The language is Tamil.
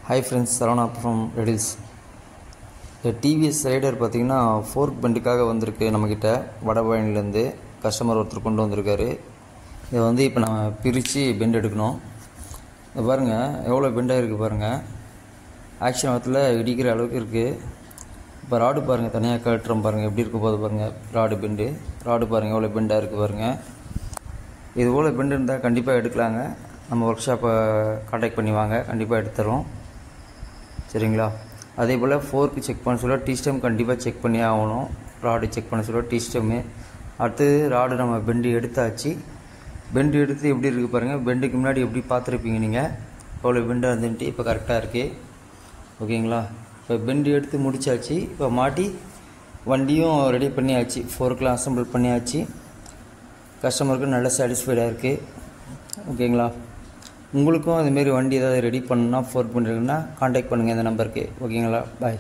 Hi friends, Sarana from Redils. TVS rider பார்த்தீங்கன்னா ஃபோர்க் பெண்டுக்காக வந்திருக்கு நம்மக்கிட்ட வடபழனிலேருந்து கஸ்டமர் ஒருத்தர் கொண்டு வந்திருக்காரு. இதை வந்து இப்போ நம்ம பிரித்து பெண்ட் எடுக்கணும். இதை பாருங்கள் எவ்வளோ பெண்டாக இருக்குது பாருங்கள். ஆக்ஷன் ஆகத்தில் இடிக்கிற அளவுக்கு இருக்குது. இப்போ ராடு பாருங்கள், தனியாக கட்டுறோம் பாருங்கள் எப்படி இருக்க போது பாருங்கள். ராடு பாருங்கள் எவ்வளோ பெண்டாக இருக்குது பாருங்கள். இது போல் பெண்டு இருந்தால் கண்டிப்பாக எடுக்கலாங்க. நம்ம ஒர்க் ஷாப்பை கான்டாக்ட் பண்ணி வாங்க, கண்டிப்பாக எடுத்துறோம். சரிங்களா? அதே போல் ஃபோர்க்கு செக் பண்ண சொல்ல டீஸ்டம் கண்டிப்பாக செக் பண்ணி ஆகணும். ராடு செக் பண்ண சொல்ல டீஸ்டம்மு. அடுத்தது ராடு நம்ம பெண்டு எடுத்தாச்சு. பெண்டு எடுத்து எப்படி இருக்குது பாருங்கள். பெண்டுக்கு முன்னாடி எப்படி பார்த்துருப்பீங்க நீங்கள், எவ்வளோ பெண்டாக இருந்துட்டு இப்போ கரெக்டாக இருக்குது. ஓகேங்களா? இப்போ பெண்டு எடுத்து முடித்தாச்சு. இப்போ மாட்டி வண்டியும் ரெடி பண்ணியாச்சு. ஃபோர்க்கெலாம் அசம்பிள் பண்ணியாச்சு. கஸ்டமருக்கு நல்ல சாட்டிஸ்ஃபைடாக இருக்குது. ஓகேங்களா? உங்களுக்கும் அதுமாரி வண்டி ஏதாவது ரெடி பண்ணணுன்னா ஃபோர்க் பண்ணுறீங்கன்னா கான்டாக்ட் பண்ணுங்கள் இந்த நம்பருக்கு. ஓகேங்களா? பாய்.